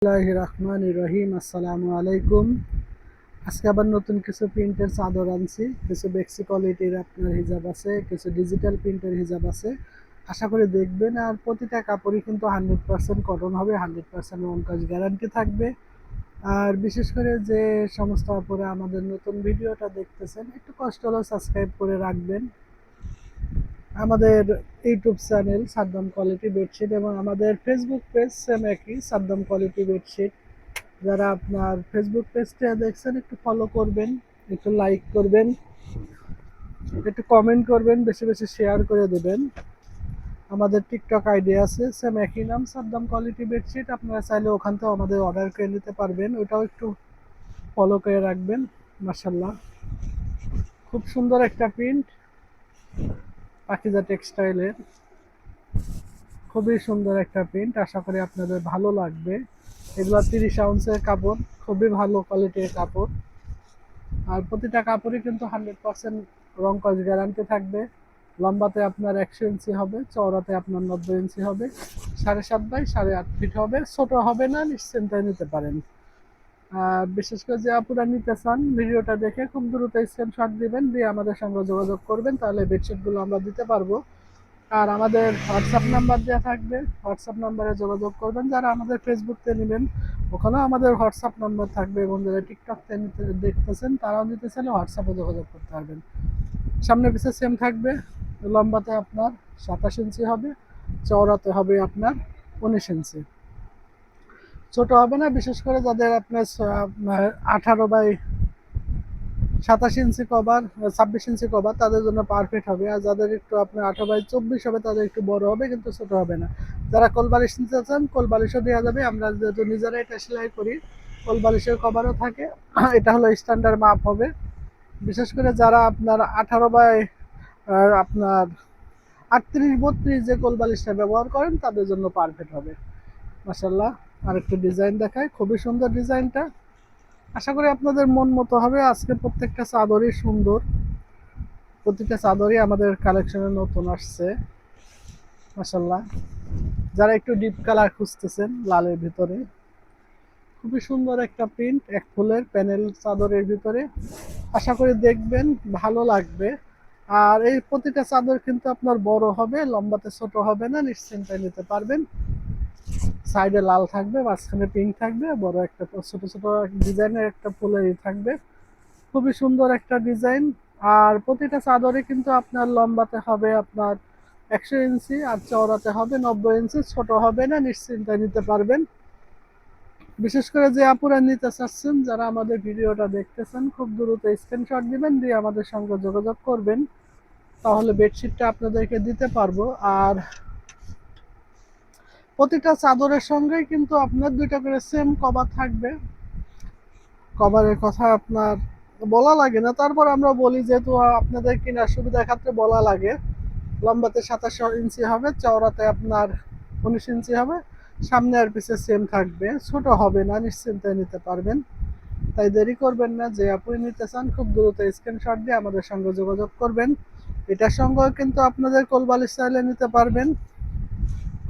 রহিম আসসালামু আলাইকুম। আজকে আবার নতুন কিছু প্রিন্টের চাদর আনছি। কিছু বেক্সি কোয়ালিটির আপনার হিজাব আছে, কিছু ডিজিটাল প্রিন্টের হিজাব আছে। আশা করি দেখবেন। আর প্রতিটা কাপড়ই কিন্তু 100% কটন হবে, 100% ওয়ান কাজ গ্যারান্টি থাকবে। আর বিশেষ করে যে সমস্ত আপুরা আমাদের নতুন ভিডিওটা দেখতেছেন, একটু কষ্ট হলেও সাবস্ক্রাইব করে রাখবেন আমাদের YouTube channel Saddam quality bedsheet, এবং আমাদের ফেসবুক পেজ সেম একই সাদ্দাম কোয়ালিটি বেডশিট। যারা আপনার ফেসবুক পেজটা দেখছেন একটু ফলো করবেন, একটু লাইক করবেন, একটু কমেন্ট করবেন, বেশি বেশি শেয়ার করে দেবেন। আমাদের টিকটক আইডি আছে সেম একই নাম সাদ্দাম কোয়ালিটি বেডশিট। আপনারা চাইলে ওখান থেকে আমাদের অর্ডার করে নিতে পারবেন, ওটাও একটু ফলো করে রাখবেন। মাশাল্লাহ, খুব সুন্দর একটা প্রিন্ট, পাকিজা টেক্সটাইলের খুবই সুন্দর একটা প্রিন্ট। আশা করি আপনাদের ভালো লাগবে। এগুলো 30 আউন্সের কাপড়, খুবই ভালো কোয়ালিটির কাপড়। আর প্রতিটা কাপড়ই কিন্তু 100% রং কস গ্যারান্টি থাকবে। লম্বাতে আপনার 100 ইঞ্চি হবে, চওড়াতে আপনার 90 ইঞ্চি হবে, 7.5 বাই 8.5 ফিট হবে। ছোট হবে না, নিশ্চিন্তায় নিতে পারেন। আর বিশেষ করে যে আপুরা নিতে চান, ভিডিওটা দেখে খুব দ্রুত স্ক্রিনশট দিবেন, দিয়ে আমাদের সঙ্গে যোগাযোগ করবেন, তাহলে বেডশিটগুলো আমরা দিতে পারবো। আর আমাদের হোয়াটসঅ্যাপ নাম্বার দেওয়া থাকবে, হোয়াটসঅ্যাপ নাম্বারে যোগাযোগ করবেন। যারা আমাদের ফেসবুকতে নেবেন, ওখানেও আমাদের হোয়াটসঅ্যাপ নাম্বার থাকবে, এবং যারা টিকটকতে নিতে দেখতেছেন তারাও নিতে চাইলে হোয়াটসঅ্যাপে যোগাযোগ করতে পারবেন। সামনে পিছে সেম থাকবে। লম্বাতে আপনার 27 ইঞ্চি হবে, চওড়াতে হবে আপনার 19 ইঞ্চি। ছোট হবে না, বিশেষ করে যাদের আপনার 18 by 27 inch cover, 26 inch cover, তাদের জন্য পারফেক্ট হবে। আর যাদের একটু আপনার 18 বাই 24 হবে, তাদের একটু বড় হবে, কিন্তু ছোট হবে না। যারা কোলবালিশ নিতে চান, কোলবালিশও দেওয়া যাবে। আমরা যেহেতু নিজেরা এটা সেলাই করি, কোলবালিশের কভারও থাকে। এটা হলো স্ট্যান্ডার্ড মাপ হবে। বিশেষ করে যারা আপনার 18 বাই আপনার 38-32 যে কোলবালিশটা ব্যবহার করেন, তাদের জন্য পারফেক্ট হবে। মাশাল্লাহ, আর একটু ডিজাইন দেখায়, খুবই সুন্দর ডিজাইনটা। আশা করি আপনাদের মন মতো হবে। আজকে প্রত্যেকটা চাদরই সুন্দর, প্রতিটা চাদরই আমাদের কালেকশনে নতুন আসছে। মাশাল্লাহ, যারা একটু ডিপ কালার খুঁজতেছেন লালের ভিতরে, খুবই সুন্দর একটা প্রিন্ট, এক ফুলের প্যানেল চাদরের ভিতরে। আশা করি দেখবেন, ভালো লাগবে। আর এই প্রতিটা চাদর কিন্তু আপনার বড় হবে, লম্বাতে ছোট হবে না, নিশ্চিন্তায় নিতে পারবেন। সাইডে লাল থাকবে, মাঝখানে পিঙ্ক থাকবে, বড় একটা ছোট ছোট ডিজাইনের একটা ফুলের থাকবে। খুবই সুন্দর একটা ডিজাইন। আর প্রতিটা চাদরে কিন্তু আপনার লম্বাতে হবে আপনার 100 ইঞ্চি, আর চওড়াতে হবে 90 ইঞ্চি। ছোট হবে না, নিশ্চিন্তায় নিতে পারবেন। বিশেষ করে যে আপুরা নিতে চাচ্ছেন, যারা আমাদের ভিডিওটা দেখতেছেন, খুব দ্রুত স্ক্রিনশট দিবেন, দিয়ে আমাদের সঙ্গে যোগাযোগ করবেন, তাহলে বেডশিটটা আপনাদেরকে দিতে পারবো। আর প্রতিটা চাদরের সঙ্গেই কিন্তু আপনার 2টা করে সেম কভার থাকবে। কভারের কথা আপনার বলা লাগে না, তারপর আমরা বলি, যেহেতু আপনাদের কেনার সুবিধার ক্ষেত্রে বলা লাগে। লম্বাতে 27 ইঞ্চি হবে, চওড়াতে আপনার 19 ইঞ্চি হবে। সামনে আর পিছে সেম থাকবে, ছোট হবে না, নিশ্চিন্তায় নিতে পারবেন। তাই দেরি করবেন না, যে আপনি নিতে চান খুব দ্রুত স্ক্রিনশট দিয়ে আমাদের সঙ্গে যোগাযোগ করবেন। এটার সঙ্গেও কিন্তু আপনাদের কোলবালিশ চাইলে নিতে পারবেন।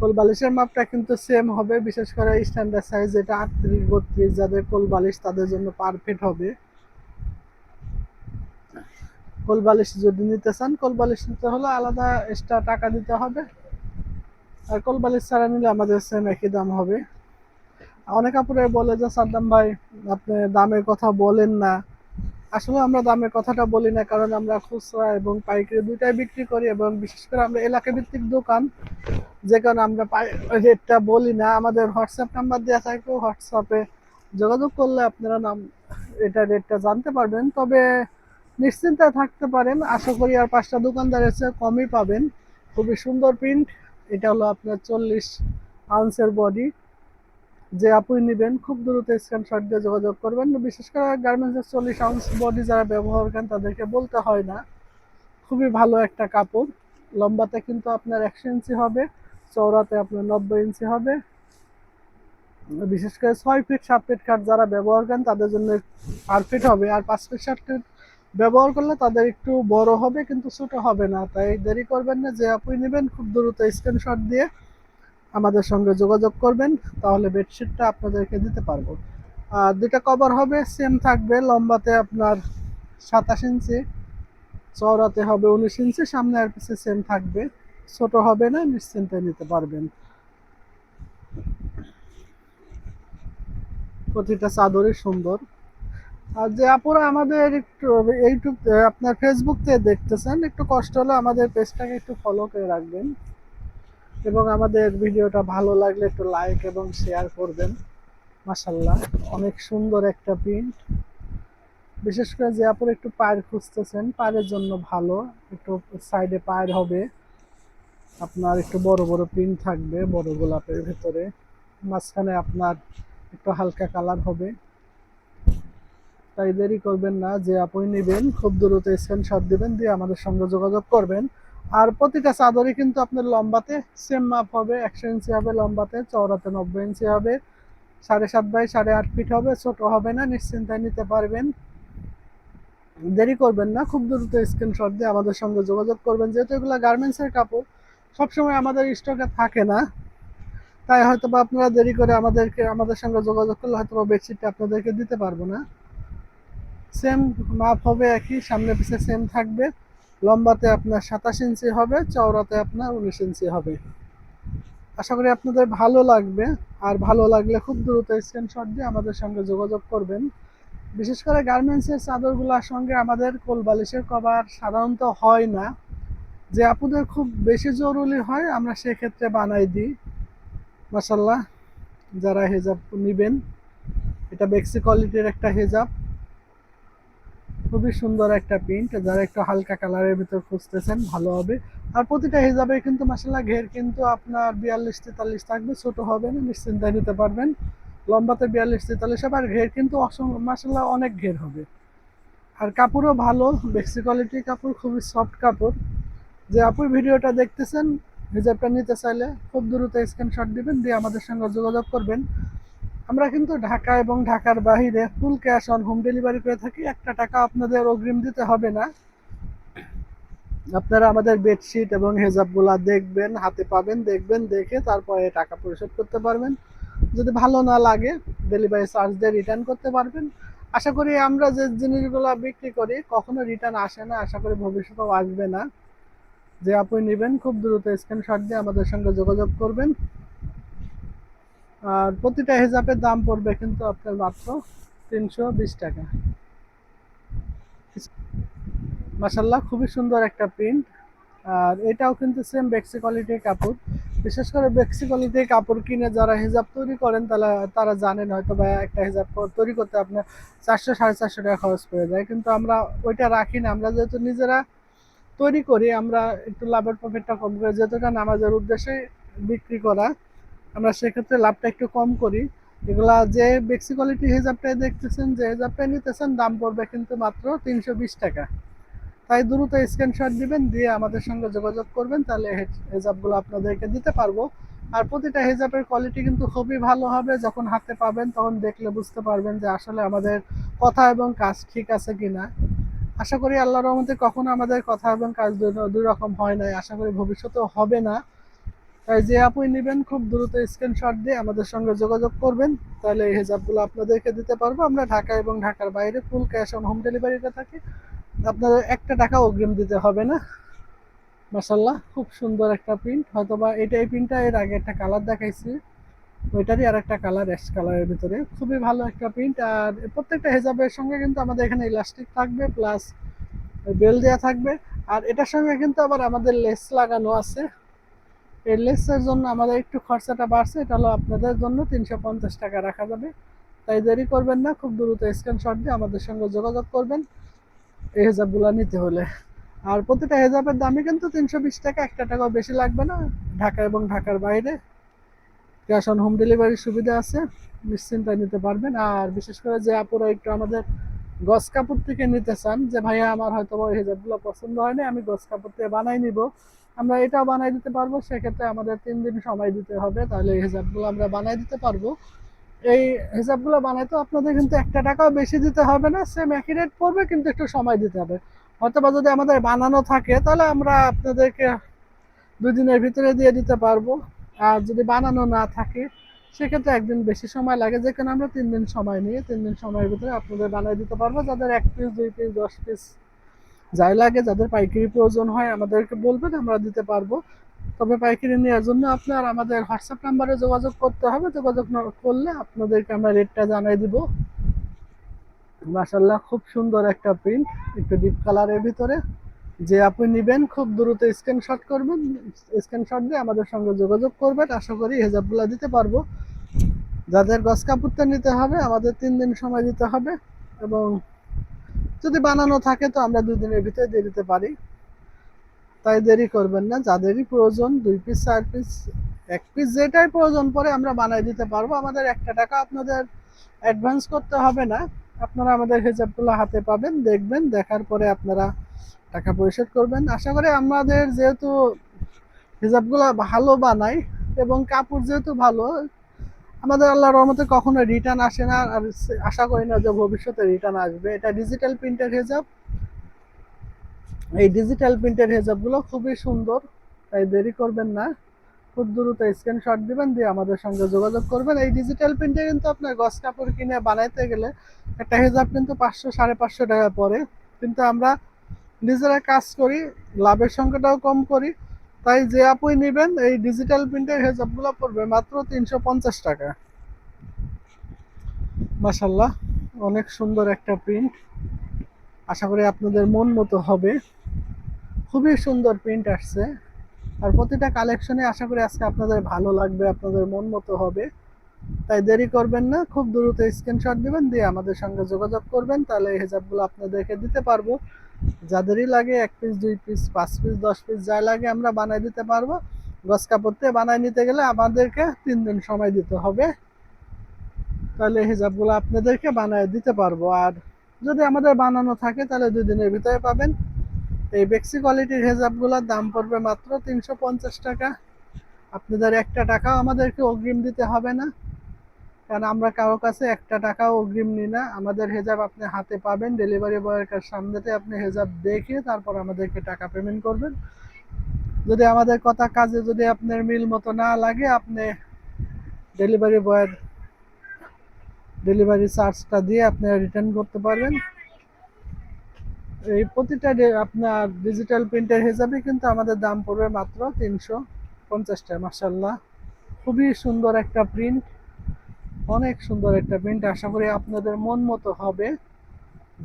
কোলবালিশের মাপটা কিন্তু সেম হবে, বিশেষ করে স্ট্যান্ডার্ড সাইজ যেটা 38-32 যাদের কোলবালিশ, তাদের জন্য পারফেক্ট হবে। কোলবালিশ যদি নিতে চান, কোলবালিশ নিতে হলে আলাদা এক্সট্রা টাকা দিতে হবে। আর কোলবালিশ ছাড়া নিলে আমাদের সেম একই দাম হবে। অনেক আপুরে বলে যে সাদ্দাম ভাই, আপনি দামের কথা বলেন না। আসলে আমরা দামের কথাটা বলি না, কারণ আমরা খুচরা এবং পাইকারি দুইটাই বিক্রি করি, এবং বিশেষ করে আমরা এলাকা ভিত্তিক দোকান, যে কারণে আমরা রেটটা বলি না। আমাদের হোয়াটসঅ্যাপ নাম্বার দেওয়া থাকে, হোয়াটসঅ্যাপে যোগাযোগ করলে আপনারা এটা রেটটা জানতে পারবেন। তবে নিশ্চিন্তে থাকতে পারেন, আশা করি আর 5টা দোকানদারের চেয়ে কমই পাবেন। খুবই সুন্দর প্রিন্ট। এটা হলো আপনার 40 আউন্সের বডি। যে আপনি নেবেন, খুব দ্রুত স্ক্রিনশট দিয়ে যোগাযোগ করবেন। বিশেষ করে গার্মেন্টসের 40 আউন্স বডি যারা ব্যবহার করেন, তাদেরকে বলতে হয় না। খুবই ভালো একটা কাপড়। লম্বাতে কিন্তু আপনার 100 ইঞ্চি হবে, চওড়াতে আপনার 90 ইঞ্চি হবে। বিশেষ করে 6 ফিট 7 ফিট কাঠ যারা ব্যবহার করেন, তাদের জন্য পারফেক্ট হবে। আর 5 ফিট 7 ফিট ব্যবহার করলে তাদের একটু বড় হবে, কিন্তু ছোট হবে না। তাই দেরি করবেন না, যে আপনি নেবেন খুব দ্রুত স্ক্রিনশট দিয়ে আমাদের সঙ্গে যোগাযোগ করবেন, তাহলে বেডশিটটা আপনাদেরকে দিতে পারবো। আর দুইটা কভার হবে সেম থাকবে, লম্বাতে আপনার 27 ইঞ্চি, চওড়াতে হবে 19 ইঞ্চি, সামনে আর পিছে সেম থাকবে, ছোট হবে না, নিশ্চিন্তে নিতে পারবেন। প্রতিটা চাদরই সুন্দর। আর যে আপুরা আমাদের একটু ইউটিউব আপনার ফেসবুক থেকে দেখতেছেন, একটু কষ্ট হলে আমাদের পেজটাকে একটু ফলো করে রাখবেন এবং আমাদের ভিডিওটা ভালো লাগলে একটু লাইক এবং শেয়ার করবেন। মাশাল্লাহ, অনেক সুন্দর একটা প্রিন্ট। বিশেষ করে যে আপুরা একটু পায়ের খুঁজতেছেন, পায়ের জন্য ভালো। একটু সাইডে পায়ের হবে আপনার একটু বড় বড় প্রিন্ট থাকবে, বড় গোলাপের ভেতরে, মাঝখানে আপনার একটু হালকা কালার হবে। তাই দেরি করবেন না, যে আপনি নেবেন খুব দ্রুত স্ক্রিনশট দিবেন, দিয়ে আমাদের সঙ্গে যোগাযোগ করবেন। আর প্রতিটা চাদরই কিন্তু আপনার লম্বাতে সেম মাপ হবে, 100 ইঞ্চি হবে লম্বাতে, চওড়াতে 90 ইঞ্চি হবে, 7.5 বাই 8.5 ফিট হবে, ছোট হবে না, নিশ্চিন্তায় নিতে পারবেন। দেরি করবেন না, খুব দ্রুত স্ক্রিনশট দিয়ে আমাদের সঙ্গে যোগাযোগ করবেন। যেহেতু এগুলো গার্মেন্টসের কাপড়, সবসময় আমাদের স্টকে থাকে না, তাই হয়তো বা আপনারা দেরি করে আমাদের সঙ্গে যোগাযোগ করলে হয়তো বা বেডশিটটা আপনাদেরকে দিতে পারবো না। সেম মাপ হবে একই, সামনে পিছে সেম থাকবে। লম্বাতে আপনার 27 ইঞ্চি হবে, চওড়াতে আপনার 19 ইঞ্চি হবে। আশা করি আপনাদের ভালো লাগবে। আর ভালো লাগলে খুব দ্রুত স্ক্রিনশট দিয়ে আমাদের সঙ্গে যোগাযোগ করবেন। বিশেষ করে গার্মেন্টসের চাদরগুলোর সঙ্গে আমাদের কোল বালিশের কভার সাধারণত হয় না। যে আপুদের খুব বেশি জরুরি হয়, আমরা সেক্ষেত্রে বানাই দিই। মাশাল্লাহ, যারা হেজাব নেবেন, এটা বেক্সি কোয়ালিটির একটা হেজাব, খুবই সুন্দর একটা প্রিন্ট। যারা একটু হালকা কালারের ভিতর খুঁজতেছেন, ভালো হবে। আর প্রতিটা হিজাবে কিন্তু মাসাল্লাহ ঘের কিন্তু আপনার 42-43 থাকবে, ছোট হবে না, নিশ্চিন্তায় নিতে পারবেন। লম্বাতে 42-43 হবে, আর ঘের কিন্তু মাসাল্লাহ অনেক ঘের হবে। আর কাপড়ও ভালো, বেক্সি কোয়ালিটির কাপড়, খুবই সফট কাপড়। যে আপুর ভিডিওটা দেখতেছেন, হিজাবটা নিতে চাইলে খুব দ্রুত স্ক্রিনশট দিবেন, দিয়ে আমাদের সঙ্গে যোগাযোগ করবেন। আমরা কিন্তু ঢাকা এবং ঢাকার বাহিরে full cash on home delivery করে থাকি। একটা টাকা আপনাদের অগ্রিম দিতে হবে না। আপনারা আমাদের বেডশিট এবং হেজাবগুলা দেখবেন, হাতে পাবেন, দেখবেন, দেখে তারপরে টাকা পরিশোধ করতে পারবেন। যদি ভালো না লাগে, ডেলিভারি চার্জ দিয়ে রিটার্ন করতে পারবেন। আশা করি আমরা যে জিনিসগুলো বিক্রি করি কখনো রিটার্ন আসে না, আশা করি ভবিষ্যতেও আসবে না। যে আপনি নেবেন খুব দ্রুত স্ক্রিনশট দিয়ে আমাদের সঙ্গে যোগাযোগ করবেন। আর প্রতিটা হেজাবের দাম পড়বে কিন্তু আপনার মাত্র 320 টাকা। মাশাল্লাহ, খুবই সুন্দর একটা প্রিন্ট। আর এটাও কিন্তু সেম বেক্সি কোয়ালিটির কাপড়। বিশেষ করে বেক্সি কোয়ালিটির কাপড় কিনে যারা হিজাব তৈরি করেন, তারা জানেন হয়তো বা একটা হিজাব তৈরি করতে আপনার 400-450 টাকা খরচ পড়ে যায়, কিন্তু আমরা ওইটা রাখি না। আমরা যেহেতু নিজেরা তৈরি করি, আমরা একটু লাভের প্রফিটটা কম করে, যেহেতু এটা নামাজের উদ্দেশ্যে বিক্রি করা, আমরা সেক্ষেত্রে লাভটা একটু কম করি। এগুলা যে বেক্সি কোয়ালিটির হিজাবটাই দেখতেছেন, যে হিজাবটাই নিতেছেন, দাম পড়বে কিন্তু মাত্র 320 টাকা। তাই দ্রুত স্ক্রিনশট দিবেন, দিয়ে আমাদের সঙ্গে যোগাযোগ করবেন, তাহলে হেজাবগুলো আপনাদেরকে দিতে পারবো। আর প্রতিটা হেজাবের কোয়ালিটি কিন্তু খুবই ভালো হবে। যখন হাতে পাবেন তখন দেখলে বুঝতে পারবেন যে আসলে আমাদের কথা এবং কাজ ঠিক আছে কিনা। আশা করি আল্লাহর রহমতে কখনো আমাদের কথা এবং কাজ দুই রকম হয় নাই, আশা করি ভবিষ্যতেও হবে না। তাই যে আপনি নেবেন খুব দ্রুত স্ক্রিনশট দিয়ে আমাদের সঙ্গে যোগাযোগ করবেন, তাহলে এই হেজাবগুলো আপনাদেরকে দিতে পারবো। আমরা ঢাকা এবং ঢাকার বাইরে ফুল ক্যাশ অন হোম ডেলিভারিতে থাকি, আপনাদের একটা টাকা অগ্রিম দিতে হবে না। মাশাল্লাহ, খুব সুন্দর একটা প্রিন্ট। হয়তোবা এই প্রিন্টটা এর আগে একটা কালার দেখাইছি, ওইটারই আর একটা কালার, অ্যাশ কালারের ভিতরে, খুবই ভালো একটা প্রিন্ট। আর প্রত্যেকটা হেজাবের সঙ্গে কিন্তু আমাদের এখানে ইলাস্টিক থাকবে, প্লাস বেল দেওয়া থাকবে। আর এটার সঙ্গে কিন্তু আবার আমাদের লেস লাগানো আছে। এই লেসের জন্য আমাদের একটু খরচাটা বাড়ছে, এটা হলো আপনাদের জন্য 350 টাকা রাখা যাবে। তাই দেরি করবেন না, খুব দ্রুত স্ক্রিনশট দিয়ে আমাদের সঙ্গে যোগাযোগ করবেন এই হেজাবগুলো নিতে হলে। আর প্রতিটা হেজাবের দামই কিন্তু 320 টাকা, একটা টাকাও বেশি লাগবে না। ঢাকা এবং ঢাকার বাইরে ক্যাশ অন হোম ডেলিভারির সুবিধা আছে, নিশ্চিন্তায় নিতে পারবেন। আর বিশেষ করে যে আপুরা একটু আমাদের গস কাপড় থেকে নিতে চান, যে ভাইয়া আমার হয়তো ওই হেজাবগুলো পছন্দ হয়নি, আমি গস কাপড় থেকে বানাই নিব, আমরা এটাও বানাই দিতে পারবো। সেক্ষেত্রে আমাদের 3 দিন সময় দিতে হবে, তাহলে এই হেজাবগুলো আমরা বানাই দিতে পারবো। এই হিসাবগুলো বানাইতে আপনাদের কিন্তু একটা টাকাও বেশি দিতে হবে না, সেম একই রেট পড়বে, কিন্তু একটু সময় দিতে হবে। অথবা যদি আমাদের বানানো থাকে, তাহলে আমরা আপনাদেরকে 2 দিনের ভিতরে দিয়ে দিতে পারবো। আর যদি বানানো না থাকে সেক্ষেত্রে একদিন বেশি সময় লাগে, যেখানে আমরা 3 দিন সময় নিয়ে 3 দিন সময়ের ভিতরে আপনাদের বানিয়ে দিতে পারবো। যাদের 1 পিস 2 পিস 10 পিস যাই লাগে, যাদের পাইকারি প্রয়োজন হয় আমাদেরকে বলবেন, আমরা দিতে পারবো। তবে পাইকারি নেওয়ার জন্য আপনার আমাদের হোয়াটসঅ্যাপ নাম্বারে যোগাযোগ করতে হবে। যোগাযোগ করলে আপনাদেরকে আমরা রেটটা জানিয়ে দিব। মাশাআল্লাহ, খুব সুন্দর একটা প্রিন্ট, একটু ডিপ কালারের ভিতরে। যে আপনি নেবেন খুব দ্রুত স্ক্রিনশট করবেন, স্ক্রিনশট দিয়ে আমাদের সঙ্গে যোগাযোগ করবেন। আশা করি হেজাবগুলো দিতে পারবো। যাদের গস কাপড়টা নিতে হবে আমাদের 3 দিন সময় দিতে হবে, এবং যদি বানানো থাকে তো আমরা 2 দিনের ভিতরে দিয়ে দিতে পারি। তাই দেরি করবেন না, যাদেরই প্রয়োজন 2 পিস 4 পিস 1 পিস যেটাই প্রয়োজন পড়ে আমরা বানিয়ে দিতে পারবো। আমাদের একটা টাকা আপনাদের অ্যাডভান্স করতে হবে না। আপনারা আমাদের হেজাবগুলো হাতে পাবেন, দেখবেন, দেখার পরে আপনারা টাকা পরিশোধ করবেন। আশা করি আমাদের যেহেতু হিজাবগুলো ভালো বানাই এবং কাপড় যেহেতু ভালো, আমাদের আল্লাহর রহমতে কখনো রিটার্ন আসে না, আর আশা করি না যে ভবিষ্যতে রিটার্ন আসবে। এটা ডিজিটাল প্রিন্টের হিজাব। এই ডিজিটাল প্রিন্টের হিজাবগুলো খুবই সুন্দর, তাই দেরি করবেন না, খুব দ্রুত স্ক্রিনশট দিবেন, দিয়ে আমাদের সঙ্গে যোগাযোগ করবেন। এই ডিজিটাল প্রিন্টে কিন্তু আপনার গস কাপড় কিনে বানাইতে গেলে একটা হিজাব কিন্তু 500 সাড়ে 500 টাকা পড়ে, কিন্তু আমরা নিজেরা কাজ করি, লাভের সংখ্যাটাও কম করি। তাই যে আপুই নেবেন এই ডিজিটাল প্রিন্টের হেজাবগুলো পড়বে মাত্র 350 টাকা। মাশাল্লাহ, অনেক সুন্দর একটা প্রিন্ট। আশা করি আপনাদের মন মতো হবে। খুবই সুন্দর প্রিন্ট আসছে, আর প্রতিটা কালেকশনে আশা করি আজকে আপনাদের ভালো লাগবে, আপনাদের মন মতো হবে। তাই দেরি করবেন না, খুব দ্রুত স্ক্রিনশট দিবেন, দিয়ে আমাদের সঙ্গে যোগাযোগ করবেন, তাহলে এই হেজাবগুলো আপনাদেরকে দিতে পারবো। যাদেরই লাগে 1 পিস 2 পিস 5 পিস 10 পিস যাই লাগে আমরা বানাই দিতে পারবো। গস কাপড় দিয়ে বানাই নিতে গেলে আমাদেরকে 3 দিন সময় দিতে হবে, তাহলে হিজাবগুলো আপনাদেরকে বানায় দিতে পারবো। আর যদি আমাদের বানানো থাকে তাহলে 2 দিনের ভিতরে পাবেন। এই বেক্সি কোয়ালিটির হেজাবগুলোর দাম পড়বে মাত্র 350 টাকা। আপনাদের একটা টাকাও আমাদেরকে অগ্রিম দিতে হবে না, কারণ আমরা কারো কাছে একটা টাকাও অগ্রিম নিই না। আমাদের হেজাব আপনি হাতে পাবেন, ডেলিভারি বয়ের সামনেতে আপনি হেজাব দেখে তারপর আমাদেরকে টাকা পেমেন্ট করবেন। যদি আমাদের কথা কাজে যদি আপনার মিল মতো না লাগে, আপনি ডেলিভারি বয়ের ডেলিভারি চার্জটা দিয়ে আপনি রিটার্ন করতে পারবেন। এই প্রতিটা আপনার ডিজিটাল প্রিন্টের হিসাবে কিন্তু আমাদের দাম পড়বে মাত্র 350 টাকা। মাসাল্লাহ, খুবই সুন্দর একটা প্রিন্ট, অনেক সুন্দর একটা প্রিন্ট। আশা করি আপনাদের মন মতো হবে।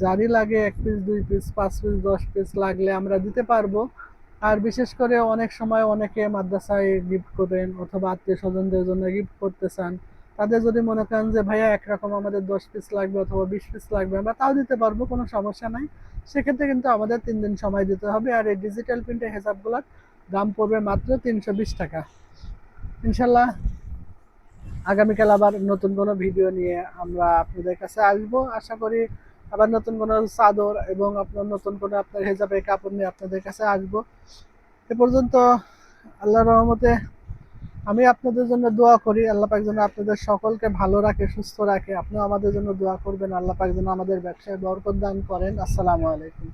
যারই লাগে 1 পিস 2 পিস 5 পিস 10 পিস লাগলে আমরা দিতে পারবো। আর বিশেষ করে অনেক সময় অনেকে মাদ্রাসায় গিফট করেন অথবা আত্মীয় স্বজনদের জন্য গিফট করতে চান, তাদের যদি মনে করেন যে ভাইয়া একরকম আমাদের 10 পিস লাগবে অথবা 20 পিস লাগবে, আমরা তাও দিতে পারবো, কোনো সমস্যা নাই। সেক্ষেত্রে কিন্তু আমাদের 3 দিন সময় দিতে হবে। আর এই ডিজিটাল প্রিন্টের হিসাবগুলোর দাম পড়বে মাত্র 320 টাকা। ইনশাল্লাহ আগামীকাল আবার নতুন কোনো ভিডিও নিয়ে আমরা আপনাদের কাছে আসবো। আশা করি আবার নতুন কোনো চাদর এবং আপনার নতুন কোনো আপনার হেজাবের কাপড় নিয়ে আপনাদের কাছে আসবো। এ পর্যন্ত আল্লাহর রহমতে আমি আপনাদের জন্য দোয়া করি, আল্লাহ পাক যেন আপনাদের সকলকে ভালো রাখে, সুস্থ রাখে। আপনিও আমাদের জন্য দোয়া করবেন, আল্লাহ পাক যেন আমাদের ব্যবসায় বরকত দান করেন। আসসালামু আলাইকুম।